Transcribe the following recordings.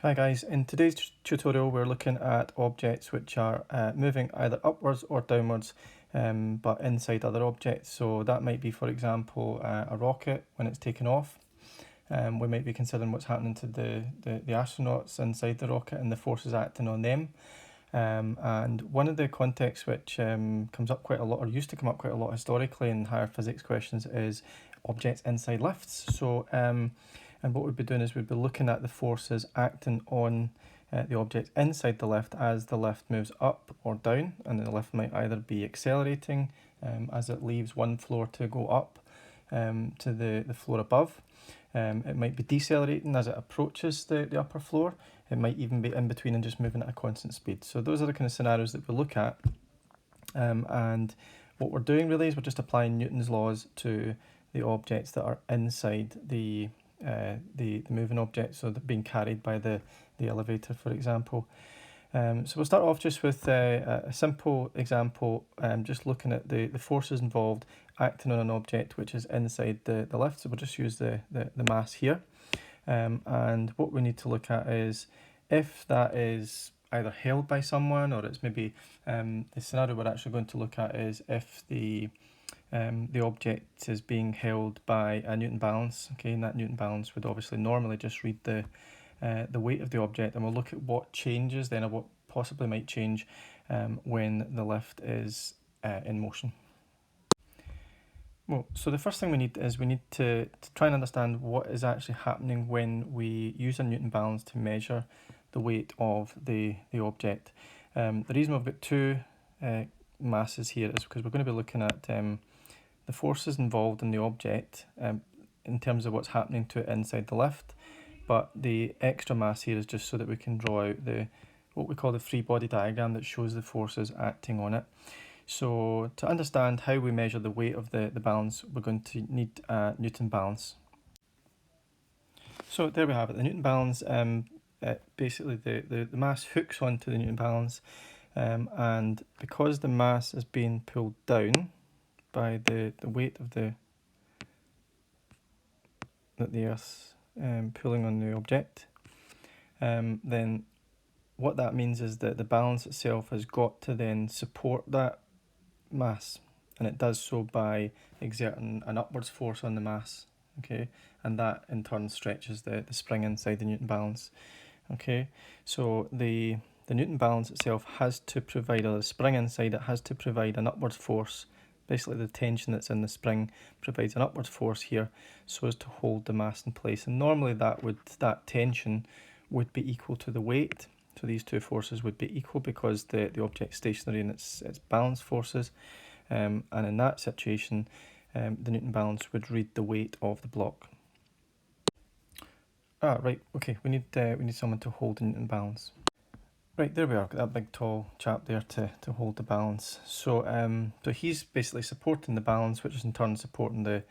Hi guys, in today's tutorial we're looking at objects which are moving either upwards or downwards but inside other objects. So that might be, for example, a rocket when it's taken off. We might be considering what's happening to the astronauts inside the rocket and the forces acting on them. And one of the contexts which comes up quite a lot, or used to come up quite a lot historically in higher physics questions, is objects inside lifts. And what we'd be doing is we'd be looking at the forces acting on the object inside the lift as the lift moves up or down, and the lift might either be accelerating as it leaves one floor to go up to the floor above. It might be decelerating as it approaches the upper floor. It might even be in between and just moving at a constant speed. So those are the kind of scenarios that we look at. And what we're doing really is we're just applying Newton's laws to the objects that are inside the moving object, so they're being carried by the elevator, for example. So we'll start off just with a simple example, just looking at the forces involved acting on an object which is inside the lift. So we'll just use the mass here. And what we need to look at is if that is either held by someone, or it's maybe the scenario we're actually going to look at is if the object is being held by a Newton balance. Okay, and that Newton balance would obviously normally just read the weight of the object, and we'll look at what changes then, or what possibly might change when the lift is in motion. Well, so the first thing we need is we need to try and understand what is actually happening when we use a Newton balance to measure the weight of the object. The reason we've got two masses here is because we're going to be looking at the forces involved in the object in terms of what's happening to it inside the lift, but the extra mass here is just so that we can draw out what we call the free body diagram that shows the forces acting on it. So to understand how we measure the weight of the balance, we're going to need a Newton balance. So there we have it, the Newton balance. Basically the mass hooks onto the Newton balance, and because the mass is being pulled down by the weight of the Earth's pulling on the object, then what that means is that the balance itself has got to then support that mass, and it does so by exerting an upwards force on the mass, okay, and that in turn stretches the spring inside the Newton balance. Okay, so the Newton balance itself has to provide, or the spring inside it has to provide an upwards force. Basically the tension that's in the spring provides an upwards force here so as to hold the mass in place, and normally that tension would be equal to the weight. So these two forces would be equal because the object's stationary and its balance forces, and in that situation the Newton balance would read the weight of the block. Right, okay, we need someone to hold the Newton balance. Right, there we are, got that big tall chap there to hold the balance. So so he's basically supporting the balance, which is in turn supporting the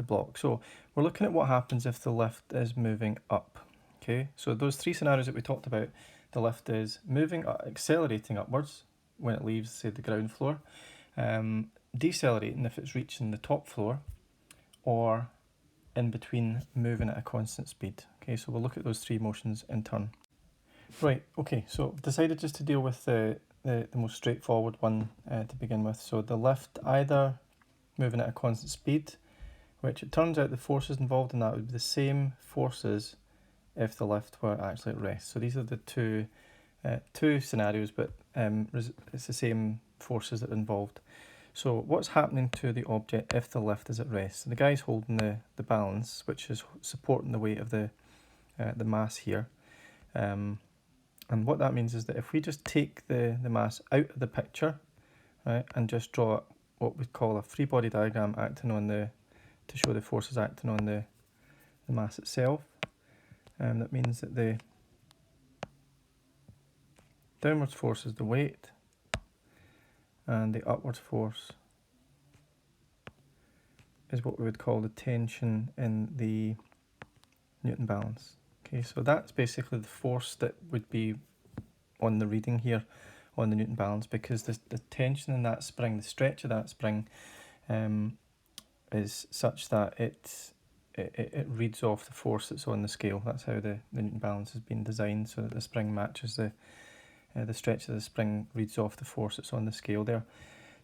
block. So we're looking at what happens if the lift is moving up. Okay, so those three scenarios that we talked about, the lift is moving, accelerating upwards when it leaves, say, the ground floor, decelerating if it's reaching the top floor, or in between, moving at a constant speed. Okay, so we'll look at those three motions in turn. Right, okay, so I've decided just to deal with the most straightforward one to begin with. So the lift either moving at a constant speed, which it turns out the forces involved in that would be the same forces if the lift were actually at rest. So these are the two scenarios, but it's the same forces that are involved. So what's happening to the object if the lift is at rest? So the guy's holding the balance, which is supporting the weight of the mass here. And what that means is that if we just take the mass out of the picture, right, and just draw what we call a free body diagram acting on to show the forces acting on the mass itself, that means that the downwards force is the weight, and the upwards force is what we would call the tension in the Newton balance. Okay, so that's basically the force that would be on the reading here on the Newton balance, because the tension in that spring, the stretch of that spring, is such that it it reads off the force that's on the scale. That's how the Newton balance has been designed, so that the spring matches the stretch of the spring reads off the force that's on the scale there.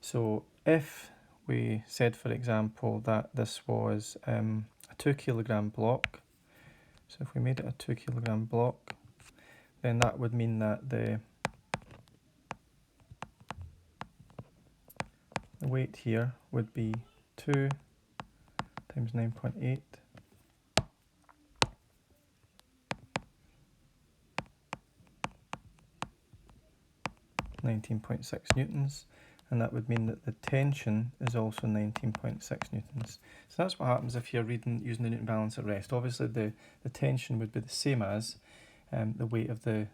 So if we said, for example, that this was a 2 kilogram block, so if we made it a 2 kilogram block, then that would mean that the weight here would be 2 times 9.8 19.6 newtons, and that would mean that the tension is also 19.6 newtons. So that's what happens if you're using the Newton balance at rest. Obviously the tension would be the same as the weight of the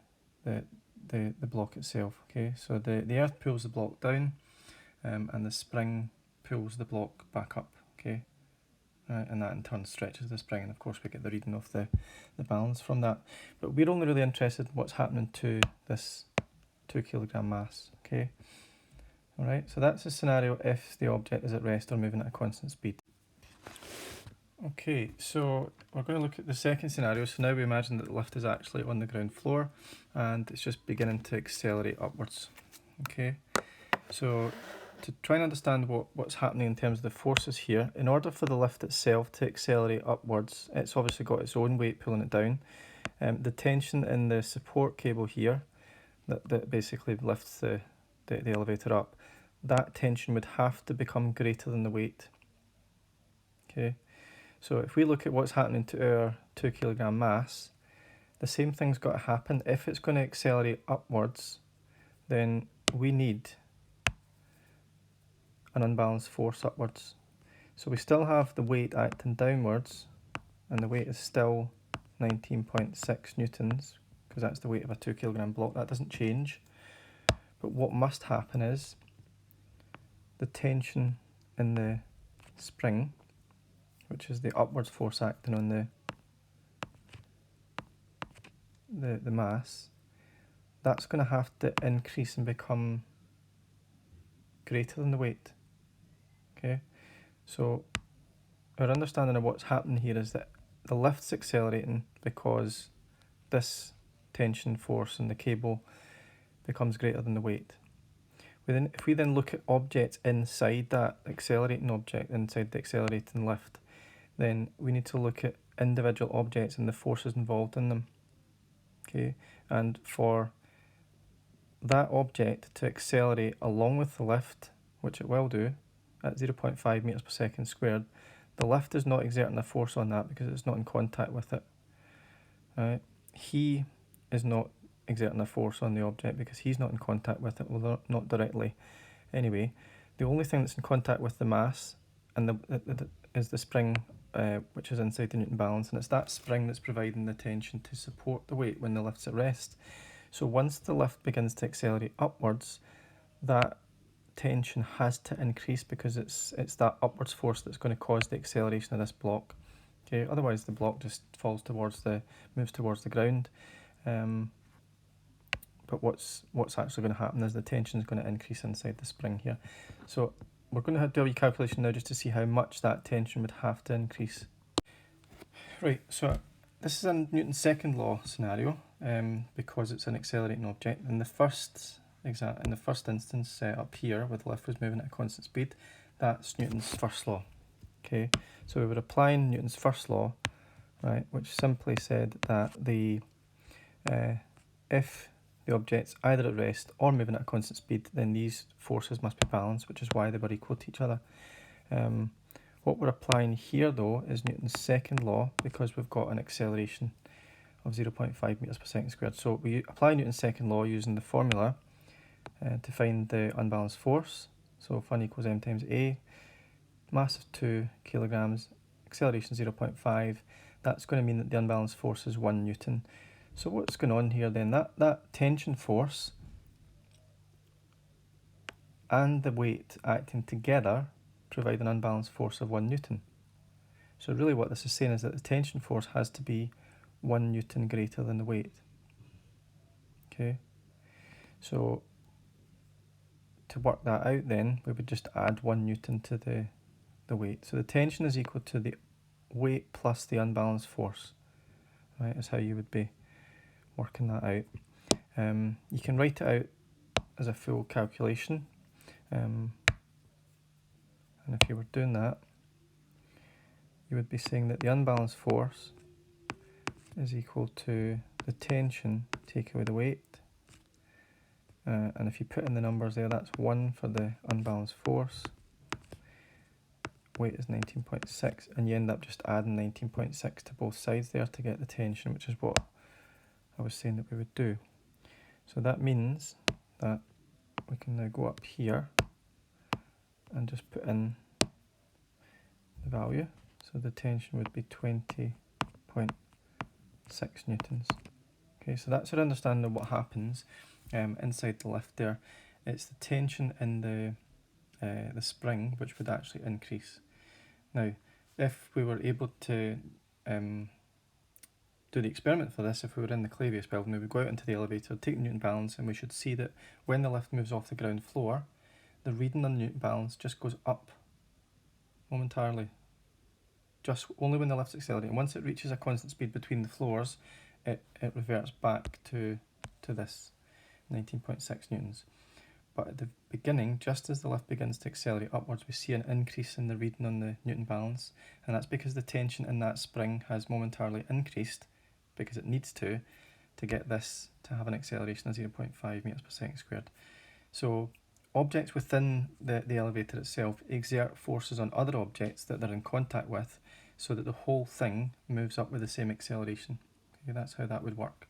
block itself. Okay, so the earth pulls the block down, and the spring pulls the block back up. Okay, and that in turn stretches the spring, and of course we get the reading of the balance from that. But we're only really interested in what's happening to this 2 kilogram mass. Okay, alright, so that's a scenario if the object is at rest or moving at a constant speed. Okay, so we're going to look at the second scenario. So now we imagine that the lift is actually on the ground floor and it's just beginning to accelerate upwards. Okay, so to try and understand what's happening in terms of the forces here, in order for the lift itself to accelerate upwards, it's obviously got its own weight pulling it down. The tension in the support cable here that basically lifts the elevator up, that tension would have to become greater than the weight. Okay, so if we look at what's happening to our 2 kilogram mass, the same thing's got to happen. If it's going to accelerate upwards, then we need an unbalanced force upwards. So we still have the weight acting downwards, and the weight is still 19.6 newtons, because that's the weight of a 2 kilogram block. That doesn't change. But what must happen is the tension in the spring, which is the upwards force acting on the mass, that's going to have to increase and become greater than the weight. Okay, so our understanding of what's happening here is that the lift's accelerating because this tension force in the cable becomes greater than the weight. If we then look at objects inside that accelerating object, inside the accelerating lift, then we need to look at individual objects and the forces involved in them. Okay, and for that object to accelerate along with the lift, which it will do at 0.5 meters per second squared, the lift is not exerting a force on that because it's not in contact with it. Right? He is not exerting a force on the object because he's not in contact with it, well, not directly. Anyway, the only thing that's in contact with the mass and is the spring, which is inside the Newton balance, and it's that spring that's providing the tension to support the weight when the lift's at rest. So once the lift begins to accelerate upwards, that tension has to increase because it's that upwards force that's going to cause the acceleration of this block. Okay, otherwise the block just moves towards the ground. But what's actually going to happen is the tension is going to increase inside the spring here. So we're going to do a wee calculation now just to see how much that tension would have to increase. Right, so this is a Newton's second law scenario because it's an accelerating object. In the first instance up here, where the lift was moving at a constant speed, that's Newton's first law. Okay, so we were applying Newton's first law, right, which simply said that if the object's either at rest or moving at a constant speed, then these forces must be balanced, which is why they were equal to each other. What we're applying here though is Newton's second law because we've got an acceleration of 0.5 meters per second squared. So we apply Newton's second law using the formula to find the unbalanced force. So F1 equals m times a, mass of 2 kilograms, acceleration 0.5. That's going to mean that the unbalanced force is 1 Newton. So what's going on here then? That tension force and the weight acting together provide an unbalanced force of 1 Newton. So really what this is saying is that the tension force has to be 1 Newton greater than the weight. Okay, so to work that out then, we would just add 1 Newton to the weight. So the tension is equal to the weight plus the unbalanced force, right, is how you would be working that out. You can write it out as a full calculation, and if you were doing that, you would be saying that the unbalanced force is equal to the tension take away the weight, and if you put in the numbers there, that's 1 for the unbalanced force, weight is 19.6, and you end up just adding 19.6 to both sides there to get the tension, which is what I was saying that we would do. So that means that we can now go up here and just put in the value. So the tension would be 20.6 newtons. Okay, so that's our understanding of what happens inside the lift there. It's the tension in the spring which would actually increase. Now, if we were able to do the experiment for this, if we were in the Clavius building, we would go out into the elevator, take the Newton balance, and we should see that when the lift moves off the ground floor, the reading on the Newton balance just goes up momentarily, just only when the lift's accelerating. Once it reaches a constant speed between the floors, it reverts back to this 19.6 newtons. But at the beginning, just as the lift begins to accelerate upwards, we see an increase in the reading on the Newton balance, and that's because the tension in that spring has momentarily increased, because it needs to get this to have an acceleration of 0.5 meters per second squared. So objects within the elevator itself exert forces on other objects that they're in contact with, so that the whole thing moves up with the same acceleration. Okay, that's how that would work.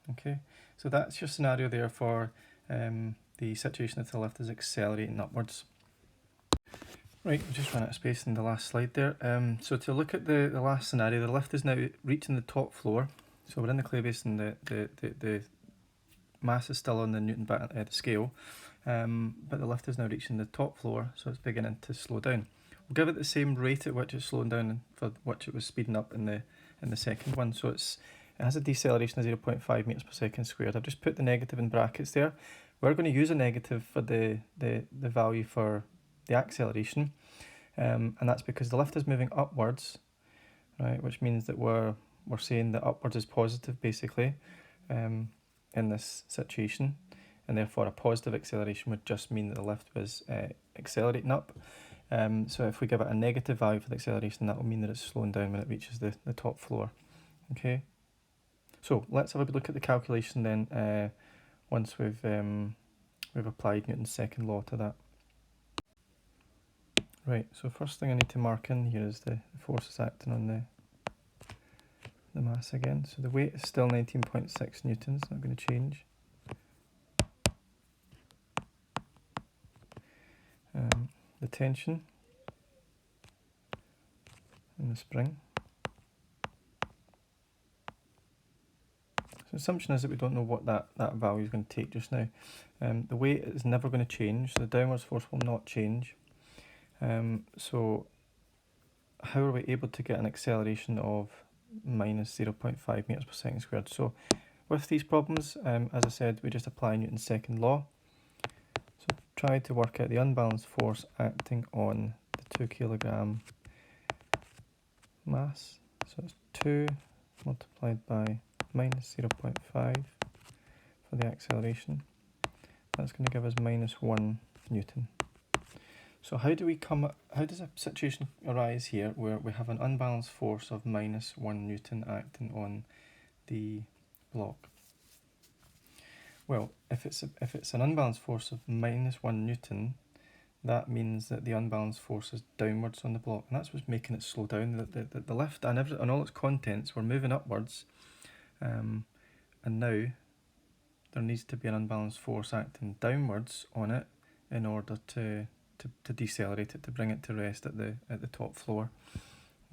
Okay, so that's your scenario there for the situation if the lift is accelerating upwards. Right, we just ran out of space in the last slide there. So to look at the last scenario, the lift is now reaching the top floor. So we're in the Clavius and the mass is still on the Newton the scale, but the lift is now reaching the top floor, so it's beginning to slow down. We'll give it the same rate at which it's slowing down for which it was speeding up in the second one. So it has a deceleration of 0.5 meters per second squared. I've just put the negative in brackets there. We're going to use a negative for the value for the acceleration, and that's because the lift is moving upwards, right? Which means that we're saying that upwards is positive basically in this situation, and therefore a positive acceleration would just mean that the lift was accelerating up. So if we give it a negative value for the acceleration, that will mean that it's slowing down when it reaches the top floor. Okay, so let's have a look at the calculation then once we've applied Newton's second law to that. Right, so first thing I need to mark in here is the forces acting on the mass again. So the weight is still 19.6 newtons, not going to change. The tension in the spring. So the assumption is that we don't know what that value is going to take just now. The weight is never going to change, so the downwards force will not change. So how are we able to get an acceleration of minus 0.5 meters per second squared? So with these problems, as I said, we just apply Newton's second law. So try to work out the unbalanced force acting on the 2 kilogram mass. So it's 2 multiplied by minus 0.5 for the acceleration. That's going to give us minus 1 newton. So how does a situation arise here where we have an unbalanced force of minus 1 newton acting on the block? Well, if it's an unbalanced force of minus 1 newton, that means that the unbalanced force is downwards on the block, and that's what's making it slow down. The lift and all its contents were moving upwards, and now there needs to be an unbalanced force acting downwards on it in order to decelerate it, to bring it to rest at the top floor.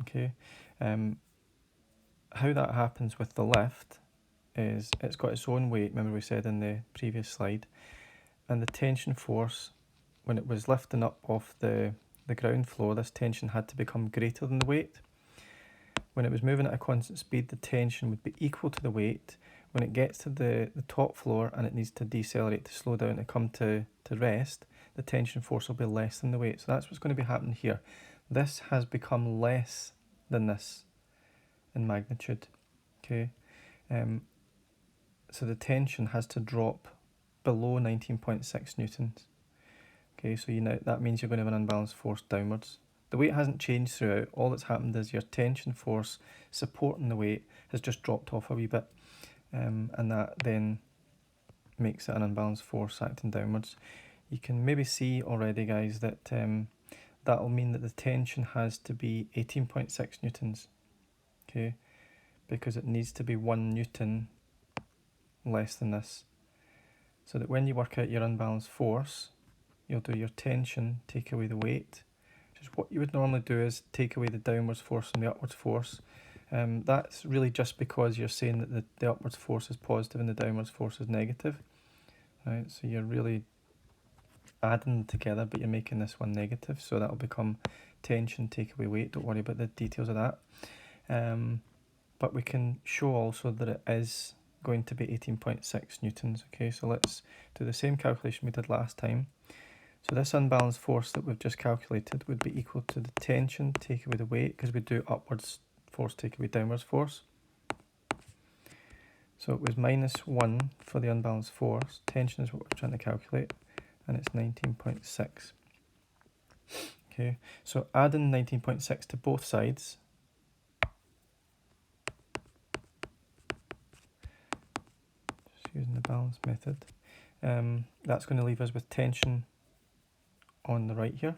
Okay, how that happens with the lift is it's got its own weight, remember we said in the previous slide, and the tension force, when it was lifting up off the ground floor, this tension had to become greater than the weight. When it was moving at a constant speed, the tension would be equal to the weight. When it gets to the top floor and it needs to decelerate, to slow down, to come to rest, the tension force will be less than the weight. So that's what's going to be happening here. This has become less than this in magnitude. Okay, so the tension has to drop below 19.6 newtons. Okay, so that means you're going to have an unbalanced force downwards. The weight hasn't changed throughout. All that's happened is your tension force supporting the weight has just dropped off a wee bit, and that then makes it an unbalanced force acting downwards. You can maybe see already, guys, that that'll mean that the tension has to be 18.6 newtons, okay, because it needs to be 1 newton less than this. So that when you work out your unbalanced force, you'll do your tension, take away the weight. Just what you would normally do is take away the downwards force and the upwards force. That's really just because you're saying that the upwards force is positive and the downwards force is negative. Right, so you're really adding them together, but you're making this one negative, so that'll become tension, take away weight. Don't worry about the details of that. But we can show also that it is going to be 18.6 newtons. Okay, so let's do the same calculation we did last time. So this unbalanced force that we've just calculated would be equal to the tension, take away the weight, because we do upwards force, take away downwards force. So it was -1 for the unbalanced force. Tension is what we're trying to calculate, and it's 19.6. Okay, so adding 19.6 to both sides, just using the balance method, that's going to leave us with tension on the right here.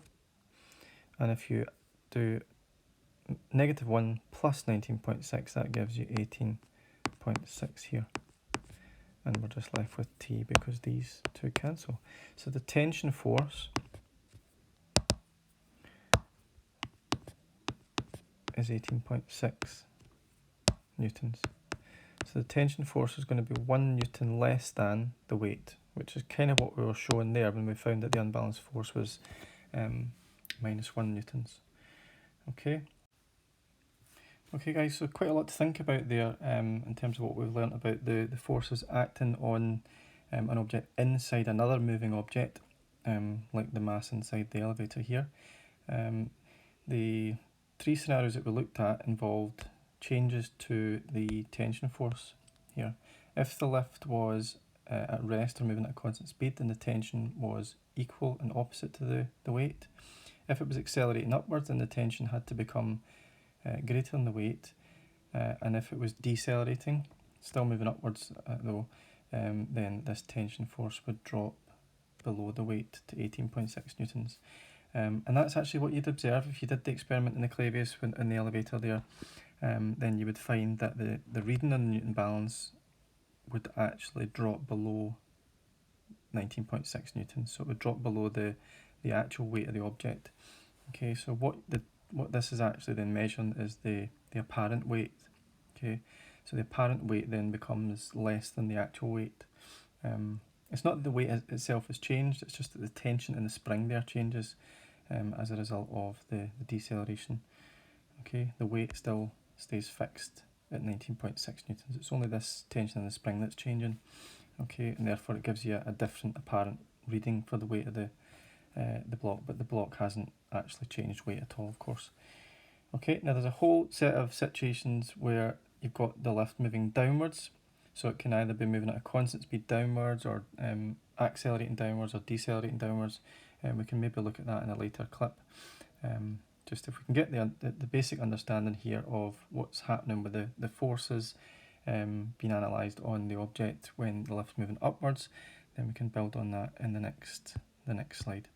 And if you do -1 plus 19.6, that gives you 18.6 here. And we're just left with T because these two cancel. So the tension force is 18.6 newtons. So the tension force is going to be 1 newton less than the weight, which is kind of what we were showing there when we found that the unbalanced force was -1 newtons. Okay. Okay guys, so quite a lot to think about there in terms of what we've learnt about the forces acting on an object inside another moving object, like the mass inside the elevator here. The 3 scenarios that we looked at involved changes to the tension force here. If the lift was at rest or moving at a constant speed, then the tension was equal and opposite to the weight. If it was accelerating upwards, then the tension had to become greater than the weight, and if it was decelerating, still moving upwards though, then this tension force would drop below the weight to 18.6 newtons. And that's actually what you'd observe if you did the experiment in the Clavius in the elevator there. Then you would find that the reading on the Newton balance would actually drop below 19.6 newtons, so it would drop below the actual weight of the object. Okay, so what this is actually then measuring is the apparent weight. Okay, so the apparent weight then becomes less than the actual weight. It's not that the weight itself has changed, it's just that the tension in the spring there changes as a result of the deceleration. Okay, the weight still stays fixed at 19.6 newtons. It's only this tension in the spring that's changing. Okay, and therefore it gives you a different apparent reading for the weight of the block, but the block hasn't actually changed weight at all, of course. Okay, now there's a whole set of situations where you've got the lift moving downwards, so it can either be moving at a constant speed downwards, or accelerating downwards, or decelerating downwards, and we can maybe look at that in a later clip. Just if we can get the basic understanding here of what's happening with the forces being analysed on the object when the lift's moving upwards, then we can build on that in the next slide.